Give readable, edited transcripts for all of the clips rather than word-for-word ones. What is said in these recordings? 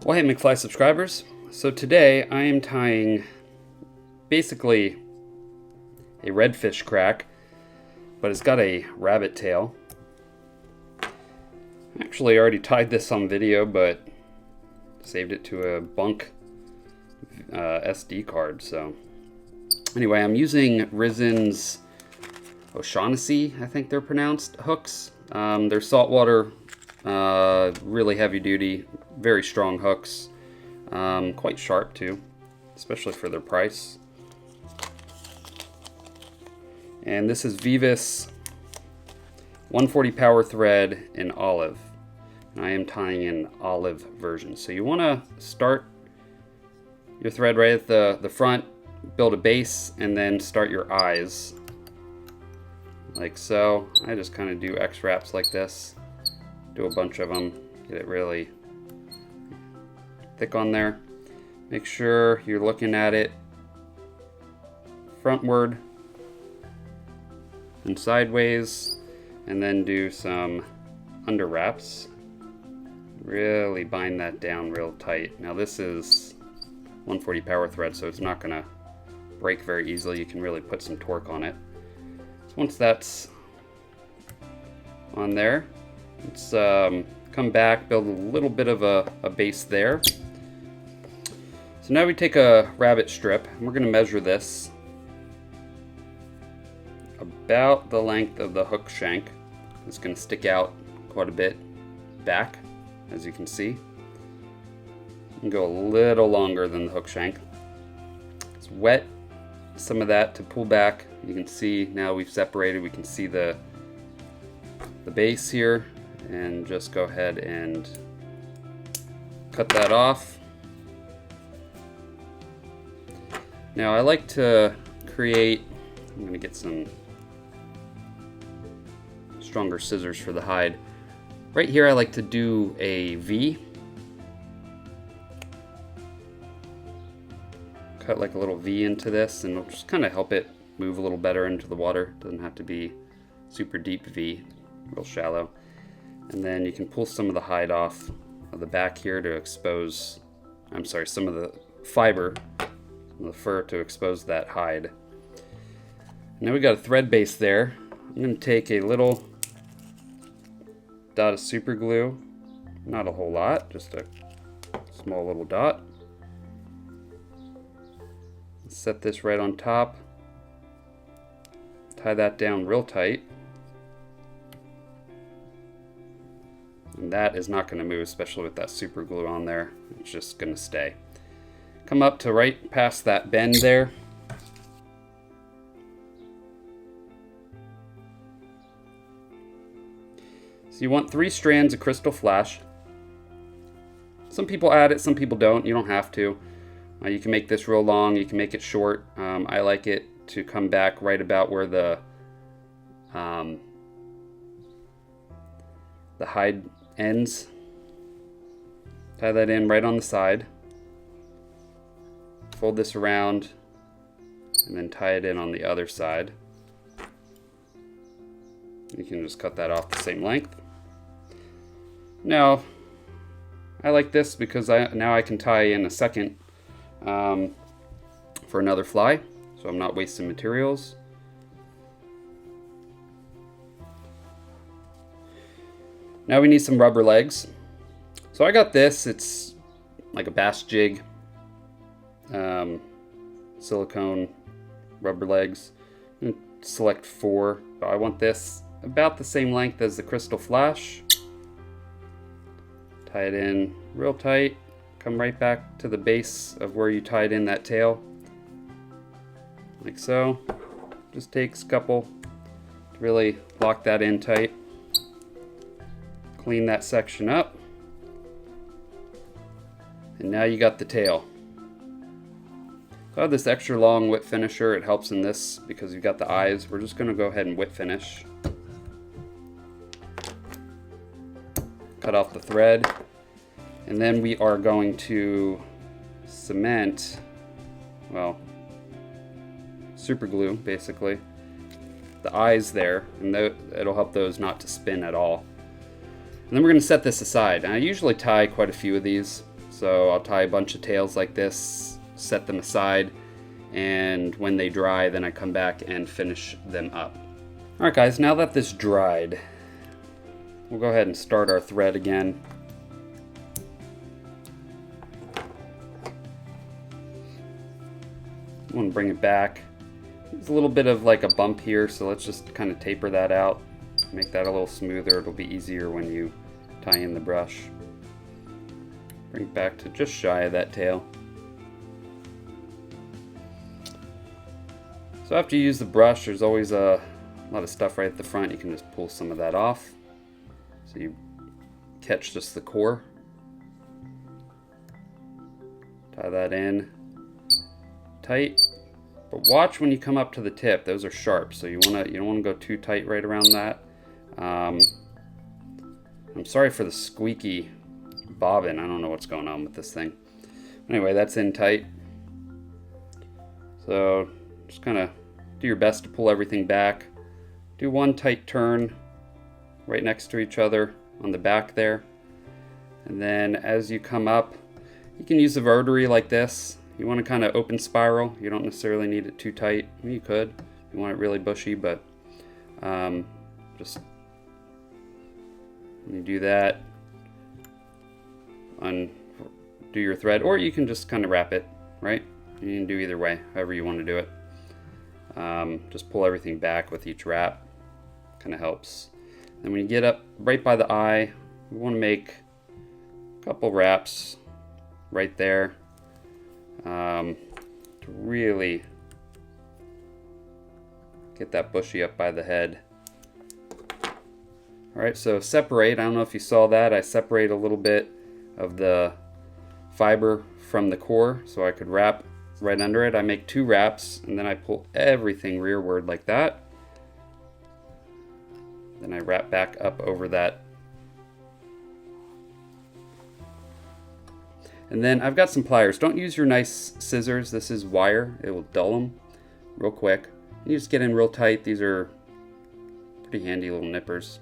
Well, hey McFly subscribers. So today I am tying basically a redfish crack, but it's got a rabbit tail. Actually, I already tied this on video, but saved it to a bunk SD card. So anyway, I'm using Risen's O'Shaughnessy, I think they're pronounced, hooks. They're saltwater, really heavy duty, very strong hooks, quite sharp too, especially for their price. And this is Vivas 140 power thread in olive. And I am tying in olive version. So you want to start your thread right at the front, build a base, and then start your eyes like so. I just kind of do X wraps like this, do a bunch of them, get it really thick on there. Make sure you're looking at it frontward and sideways, and then do some under wraps. Really bind that down real tight. Now this is 140 power thread, so it's not gonna break very easily. You can really put some torque on it. So once that's on there, let's come back, build a little bit of a base there. So now we take a rabbit strip, and we're gonna measure this about the length of the hook shank. It's gonna stick out quite a bit back, as you can see. And go a little longer than the hook shank. Let's wet some of that to pull back. You can see now we've separated. We can see the base here, and just go ahead and cut that off. Now I like to create, I'm gonna get some stronger scissors for the hide. Right here I like to do a V. Cut like a little V into this, and it'll just kind of help it move a little better into the water. Doesn't have to be super deep V, real shallow. And then you can pull some of the hide off of the back here to expose, some of the fiber, the fur, to expose that hide. Now we got a thread base there. I'm going to take a little dot of super glue, not a whole lot, just a small little dot. Set this right on top, tie that down real tight, and that is not going to move, especially with that super glue on there. It's just going to stay. Come up to right past that bend there. So you want 3 strands of crystal flash. Some people add it, some people don't. You don't have to. You can make this real long, you can make it short. I like it to come back right about where the hide ends. Tie that in right on the side. Fold this around, and then tie it in on the other side. You can just cut that off the same length. Now, I like this because now I can tie in a second for another fly, so I'm not wasting materials. Now we need some rubber legs. So I got this, it's like a bass jig, silicone rubber legs. Select 4. I want this about the same length as the crystal flash. Tie it in real tight. Come right back to the base of where you tied in that tail, like so. Just takes a couple to really lock that in tight. Clean that section up, and now you got the tail. So I have this extra long whip finisher. It helps in this because you've got the eyes. We're just going to go ahead and whip finish. Cut off the thread. And then we are going to cement, well, super glue basically, the eyes there, and it'll help those not to spin at all. And then we're going to set this aside. And I usually tie quite a few of these, So I'll tie a bunch of tails like this, set them aside, and when they dry, then I come back and finish them up. Alright guys, now that this dried, we'll go ahead and start our thread again. I want to bring it back. There's a little bit of like a bump here, so let's just kind of taper that out. Make that a little smoother. It'll be easier when you tie in the brush. Bring it back to just shy of that tail. So after you use the brush, there's always a lot of stuff right at the front. You can just pull some of that off. So you catch just the core. Tie that in tight. But watch when you come up to the tip; those are sharp, so you don't want to go too tight right around that. I'm sorry for the squeaky bobbin. I don't know what's going on with this thing. Anyway, that's in tight. So just kind of do your best to pull everything back. Do one tight turn right next to each other on the back there, and then as you come up, you can use the rotary like this. You want to kind of open spiral. You don't necessarily need it too tight. I mean, you could if you want it really bushy, but just when you do that, undo your thread, or you can just kind of wrap it, right? You can do either way, however you want to do it. Just pull everything back with each wrap. Kind of helps. And when you get up right by the eye, we want to make a couple wraps right there. To really get that bushy up by the head. Alright, so separate. I don't know if you saw that. I separate a little bit of the fiber from the core so I could wrap right under it. I make 2 wraps and then I pull everything rearward like that. Then I wrap back up over that. And then I've got some pliers. Don't use your nice scissors. This is wire. It will dull them real quick. You just get in real tight. These are pretty handy little nippers.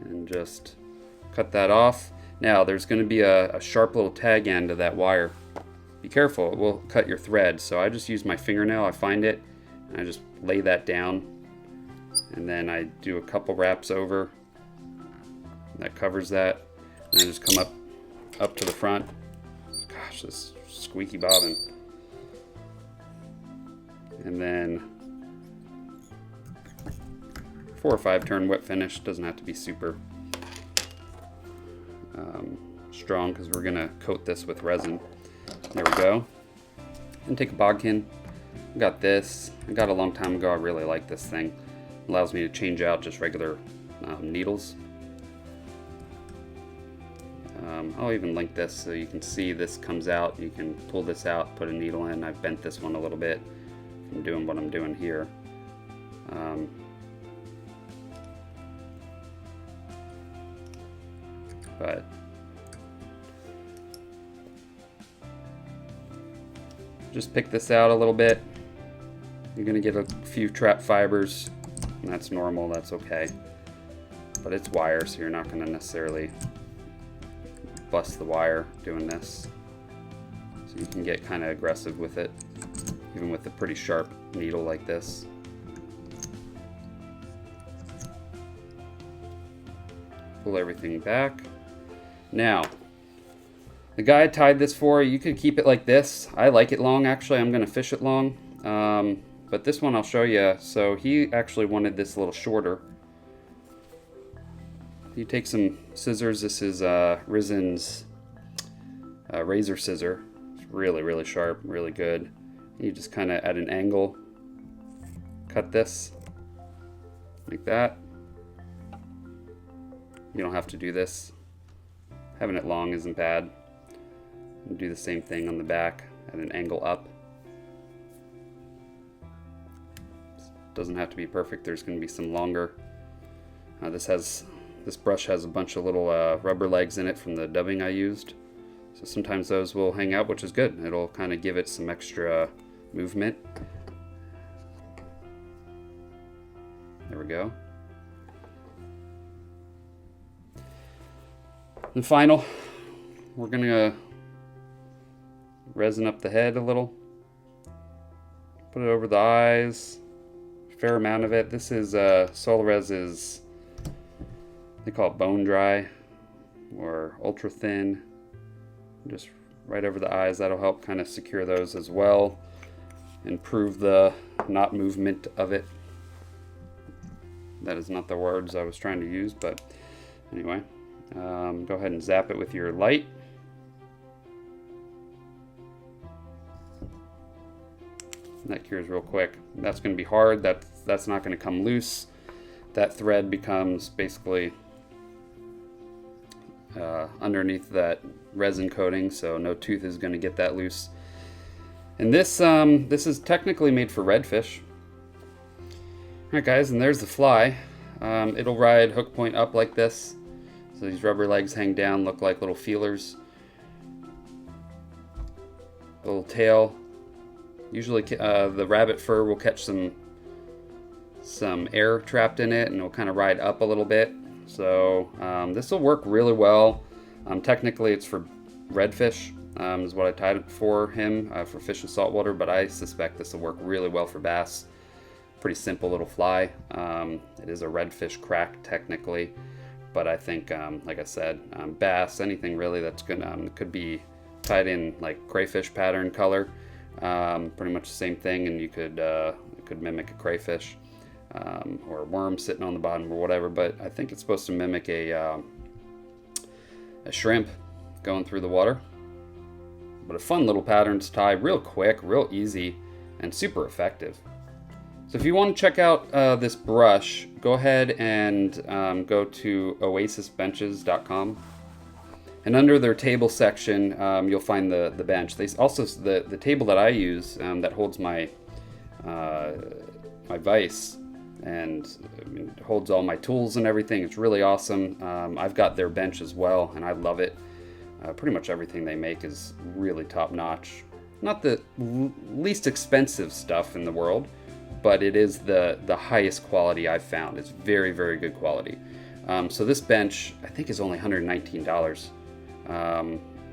And just cut that off. Now there's going to be a sharp little tag end of that wire. Be careful, it will cut your thread. So I just use my fingernail. I find it and I just lay that down. And then I do a couple wraps over. That covers that. And I just come up to the front. Gosh, this squeaky bobbin. And then 4 or 5 turn whip finish. Doesn't have to be super strong because we're gonna coat this with resin. There we go. And take a bodkin. I got this. I got it a long time ago. I really like this thing. It allows me to change out just regular needles. I'll even link this so you can see this comes out. You can pull this out, put a needle in. I've bent this one a little bit from doing what I'm doing here. But just pick this out a little bit. You're gonna get a few trap fibers, and that's normal, that's okay. But it's wire, so you're not gonna necessarily bust the wire doing this. So you can get kind of aggressive with it, even with a pretty sharp needle like this. Pull everything back. Now, the guy I tied this for, you could keep it like this. I like it long, actually. I'm gonna fish it long. But this one I'll show you. So he actually wanted this a little shorter. You take some scissors. This is Rizen's razor scissor. It's really, really sharp, really good. You just kind of at an angle cut this like that. You don't have to do this. Having it long isn't bad. And do the same thing on the back at an angle up. Doesn't have to be perfect. There's going to be some longer. This brush has a bunch of little rubber legs in it from the dubbing I used. So sometimes those will hang out, which is good. It'll kind of give it some extra movement. There we go. And final, we're gonna resin up the head a little. Put it over the eyes. Fair amount of it. This is Solres is, they call it bone dry or ultra thin. Just right over the eyes. That'll help kind of secure those as well. Improve the knot movement of it. That is not the words I was trying to use, but anyway. Go ahead and zap it with your light. That cures real quick. That's going to be hard. That's not going to come loose. That thread becomes basically underneath that resin coating, so no tooth is going to get that loose. And this is technically made for redfish. Alright guys, and there's the fly. It'll ride hook point up like this. So these rubber legs hang down, look like little feelers. Little tail. Usually the rabbit fur will catch some air trapped in it, and it'll kind of ride up a little bit. So this will work really well. Technically it's for redfish, is what I tied it for him, for fish in saltwater, but I suspect this will work really well for bass. Pretty simple little fly. It is a redfish crack technically, but I think, like I said, bass, anything really that's gonna could be tied in like crayfish pattern color. Pretty much the same thing, and you could mimic a crayfish or a worm sitting on the bottom or whatever. But I think it's supposed to mimic a shrimp going through the water. But a fun little pattern to tie, real quick, real easy, and super effective. So if you want to check out this brush, go ahead and go to oasisbenches.com. And under their table section, you'll find the bench. They also, the table that I use that holds my my vise and holds all my tools and everything. It's really awesome. I've got their bench as well, and I love it. Pretty much everything they make is really top notch. Not the least expensive stuff in the world, but it is the highest quality I've found. It's very, very good quality. So this bench, I think, is only $119.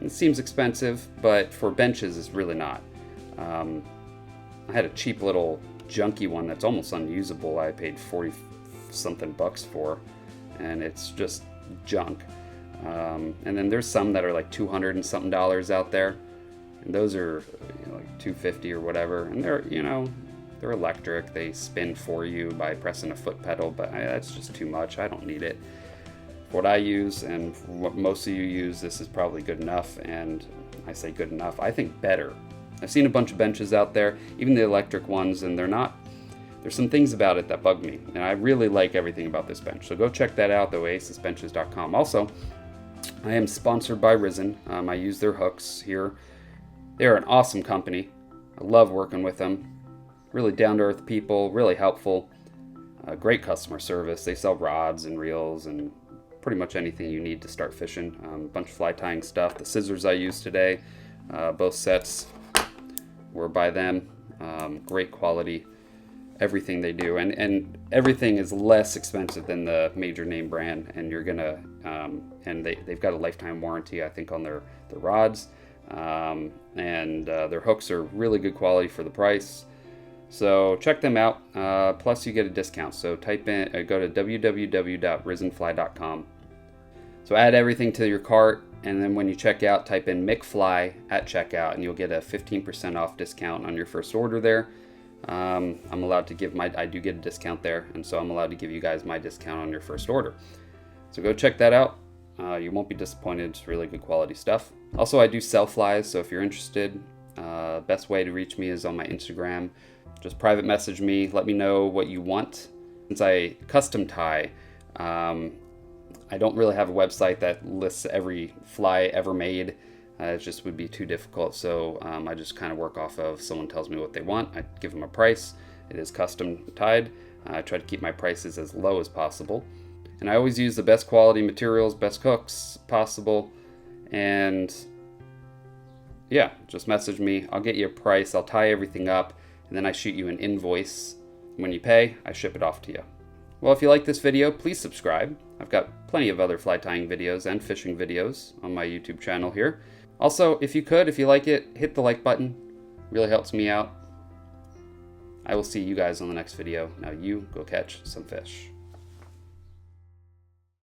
It seems expensive, but for benches, it's really not. I had a cheap little junky one that's almost unusable. I paid 40 something bucks for, and it's just junk. And then there's some that are like $200 and something out there, and those are like $250 or whatever, and they're electric. They spin for you by pressing a foot pedal, but that's just too much. I don't need it. For what I use and for what most of you use, this is probably good enough, and I say good enough, I think better. I've seen a bunch of benches out there, even the electric ones, and there's some things about it that bug me, and I really like everything about this bench. So go check that out, oasisbenches.com. Also, I am sponsored by Risen. I use their hooks here. They're an awesome company. I love working with them. Really down-to-earth people, really helpful. Great customer service. They sell rods and reels and pretty much anything you need to start fishing. A bunch of fly tying stuff. The scissors I used today, both sets were by them. Great quality. Everything they do, and everything is less expensive than the major name brand, and you're gonna and they've got a lifetime warranty, I think, on their rods, and their hooks are really good quality for the price. So check them out. Plus you get a discount. So type in, go to www.risenfly.com. So add everything to your cart, and then when you check out, type in McFly at checkout, and you'll get a 15% off discount on your first order there. I'm allowed to give I do get a discount there, and so I'm allowed to give you guys my discount on your first order. So go check that out. You won't be disappointed. It's really good quality stuff. Also, I do sell flies, so if you're interested, best way to reach me is on my Instagram. Just private message me, let me know what you want. Since I custom tie, I don't really have a website that lists every fly ever made. It just would be too difficult, so I just kind of work off of someone tells me what they want. I give them a price. It is custom tied. I try to keep my prices as low as possible. And I always use the best quality materials, best hooks possible. And yeah, just message me. I'll get you a price. I'll tie everything up, and then I shoot you an invoice. When you pay, I ship it off to you. Well, if you like this video, please subscribe. I've got plenty of other fly tying videos and fishing videos on my YouTube channel here. Also, if you like it, hit the like button. Really helps me out. I will see you guys on the next video. Now you go catch some fish.